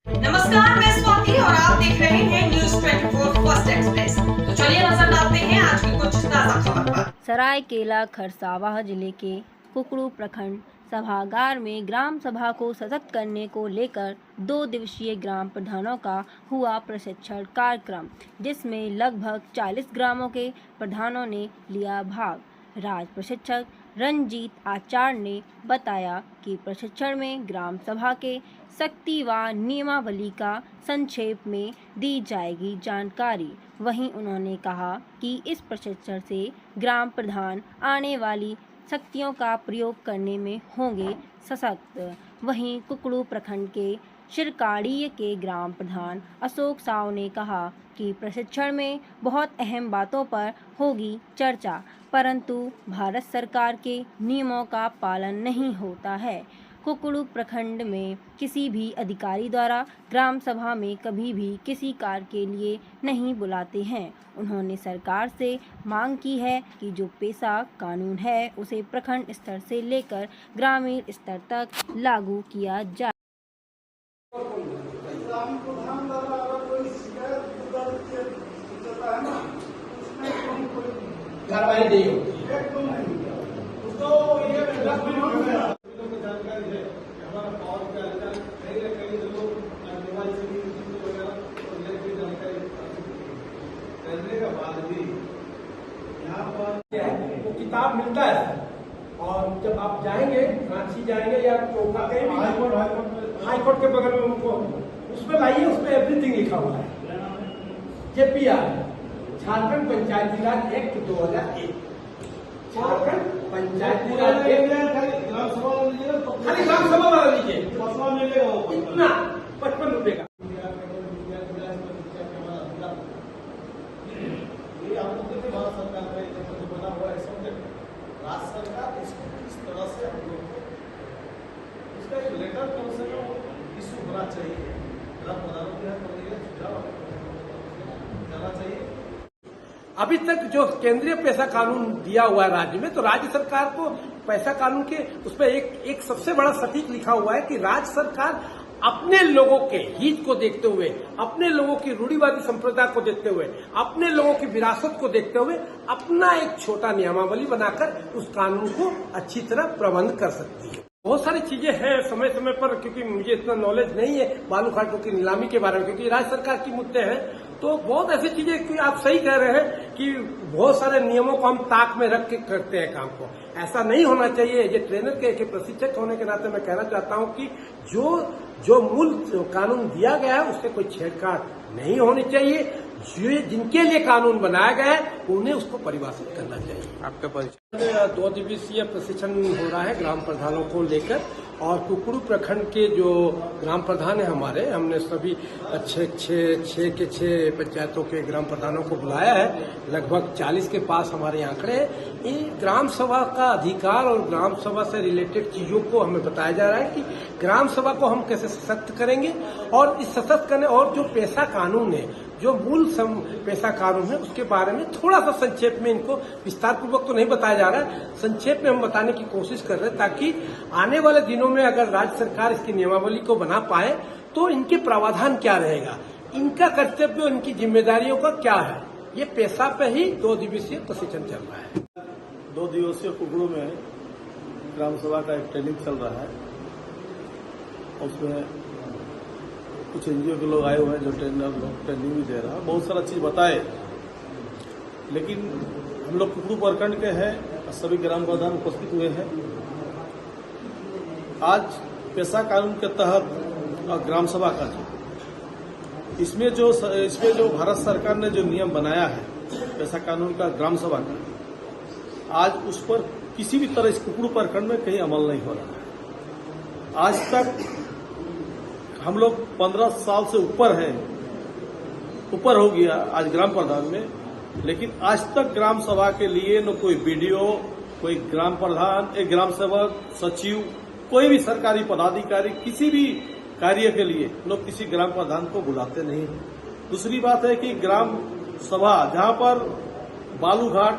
नमस्कार, मैं स्वाति और आप देख रहे हैं न्यूज 24 फर्स्ट एक्सप्रेस। तो चलिए नजर डालते हैं आज की कुछ ताजा खबर पर। सरायकेला खरसावां जिले के कुकड़ू प्रखंड सभागार में ग्राम सभा को सशक्त करने को लेकर 2 दिवसीय ग्राम प्रधानों का हुआ प्रशिक्षण कार्यक्रम, जिसमें लगभग 40 ग्रामों के प्रधानों ने लिया भाग। राज प्रशिक्षक रंजीत आचार्य ने बताया कि प्रशिक्षण में ग्राम सभा के शक्ति व नियमावली का संक्षेप में दी जाएगी जानकारी। वहीं उन्होंने कहा कि इस प्रशिक्षण से ग्राम प्रधान आने वाली शक्तियों का प्रयोग करने में होंगे सशक्त। वहीं कुकड़ू प्रखंड के शिरकाड़ीय के ग्राम प्रधान अशोक साव ने कहा कि प्रशिक्षण में बहुत अहम बातों पर होगी चर्चा, परंतु भारत सरकार के नियमों का पालन नहीं होता है। कुकड़ू प्रखंड में किसी भी अधिकारी द्वारा ग्राम सभा में कभी भी किसी कार्य के लिए नहीं बुलाते हैं। उन्होंने सरकार से मांग की है कि जो पेशा कानून है उसे प्रखंड स्तर से लेकर ग्रामीण स्तर तक लागू किया जाए। कार्रवाई नहीं होती है। तो ये जानकारी है हमारा पावर का कहीं ना कहीं लोग मोबाइल से भी जानकारी करने के बाद भी यहाँ पर वो किताब मिलता है और जब आप जाएंगे रांची जाएंगे या चौका कहीं भी हाईकोर्ट के बगल में उनको उसमें लाइए, उसमें एवरीथिंग लिखा हुआ है। जेपीआर झारखंड पंचायती राज एक्ट 2001, झारखंड पंचायती राज एक्ट खाली ग्राम सभा वाला लीजिए, इतना 55 रुपए का। ये आप लोग देखिए भारत सरकार का जो बना हुआ है सब्जेक्ट, राज्य सरकार इसको किस तरह से हम लोग इसका एक लेटर कम से कम इश्यू होना चाहिए, प्रधानमंत्री सुझाव जाना चाहिए। अभी तक जो केंद्रीय पैसा कानून दिया हुआ है राज्य में, तो राज्य सरकार को पैसा कानून के उसमें एक सबसे बड़ा सटीक लिखा हुआ है कि राज्य सरकार अपने लोगों के हित को देखते हुए, अपने लोगों की रूढ़िवादी संप्रदाय को देखते हुए, अपने लोगों की विरासत को देखते हुए अपना एक छोटा नियमावली बनाकर उस कानून को अच्छी तरह प्रबंध कर सकती है। बहुत सारी चीजें हैं समय समय पर, क्योंकि मुझे इतना नॉलेज नहीं है बालू घाटों की नीलामी के बारे में, क्योंकि राज्य सरकार की मुद्दे हैं, तो बहुत ऐसी चीजें कि आप सही कह रहे हैं कि बहुत सारे नियमों को हम ताक में रख के करते हैं काम को। ऐसा नहीं होना चाहिए। ये ट्रेनर के प्रशिक्षक होने के नाते मैं कहना चाहता हूं कि जो मूल कानून दिया गया है उससे कोई छेड़छाड़ नहीं होनी चाहिए। जिनके लिए कानून बनाया गया है उन्हें उसको परिभाषित करना चाहिए। आपका परिचय? 2 दिवसीय प्रशिक्षण हो रहा है ग्राम प्रधानों को लेकर, और कुकड़ू प्रखंड के जो ग्राम प्रधान है हमारे, हमने सभी 6 पंचायतों के ग्राम प्रधानों को बुलाया है। लगभग 40 के पास हमारे आंकड़े हैं। इन ग्राम सभा का अधिकार और ग्राम सभा से रिलेटेड चीजों को हमें बताया जा रहा है कि ग्राम सभा को हम कैसे सशक्त करेंगे, और इस सशक्त करने और जो पेशा कानून है, जो मूल पेशा कानून है, उसके बारे में थोड़ा सा संक्षेप में इनको विस्तार पूर्वक तो नहीं बताया जा रहा है, संक्षेप में हम बताने की कोशिश कर रहे हैं, ताकि आने वाले दिनों में अगर राज्य सरकार इसकी नियमावली को बना पाए तो इनके प्रावधान क्या रहेगा, इनका कर्तव्य और इनकी जिम्मेदारियों का क्या है। ये पेशा पे ही 2 दिवसीय प्रशिक्षण चल रहा है। 2 दिवसीय कुकड़ू में ग्राम सभा का एक ट्रेनिंग चल रहा है। उसमें कुछ एनजीओ के लोग आए हुए हैं जो ट्रेनिंग भी दे रहा है, बहुत सारा चीज बताए। लेकिन हम लोग कुकड़ू प्रखंड के हैं, सभी ग्राम प्रधान उपस्थित हुए हैं। आज पेशा कानून के तहत ग्राम सभा का इसमें जो भारत सरकार ने जो नियम बनाया है पेशा कानून का, ग्राम सभा का, आज उस पर किसी भी तरह इस कुकड़ू प्रखंड में कहीं अमल नहीं हो रहा है। आज तक हम लोग 15 साल से ऊपर हो गया आज ग्राम प्रधान में, लेकिन आज तक ग्राम सभा के लिए न कोई बीडीओ, कोई ग्राम प्रधान, एक ग्राम सेवक, सचिव, कोई भी सरकारी पदाधिकारी किसी भी कार्य के लिए लोग किसी ग्राम प्रधान को बुलाते नहीं हैं। दूसरी बात है कि ग्राम सभा जहां पर बालू घाट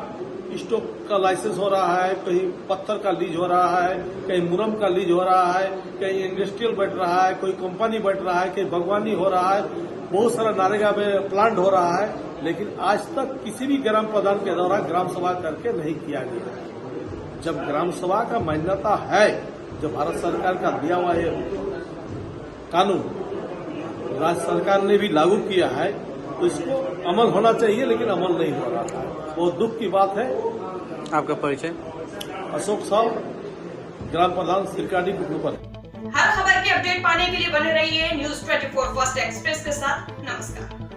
स्टोव का लाइसेंस हो रहा है, कहीं पत्थर का लीज हो रहा है, कहीं मुरम का लीज हो रहा है, कहीं इंडस्ट्रियल बैठ रहा है, कोई कंपनी बैठ रहा है, कहीं बागवानी हो रहा है, बहुत सारा नारेगा में प्लांट हो रहा है, लेकिन आज तक किसी भी ग्राम प्रधान के द्वारा ग्राम सभा करके नहीं किया गया है। जब ग्राम सभा का मान्यता है, जो भारत सरकार का दिया हुआ ये कानून राज्य सरकार ने भी लागू किया है, तो इसको अमल होना चाहिए, लेकिन अमल नहीं हो रहा है। बहुत दुख की बात है। आपका परिचय? अशोक साहब, ग्राम प्रधान सिरकाडी कुकरूपर। हर खबर के अपडेट पाने के लिए बने रहिए न्यूज़ 24 फर्स्ट एक्सप्रेस के साथ। नमस्कार।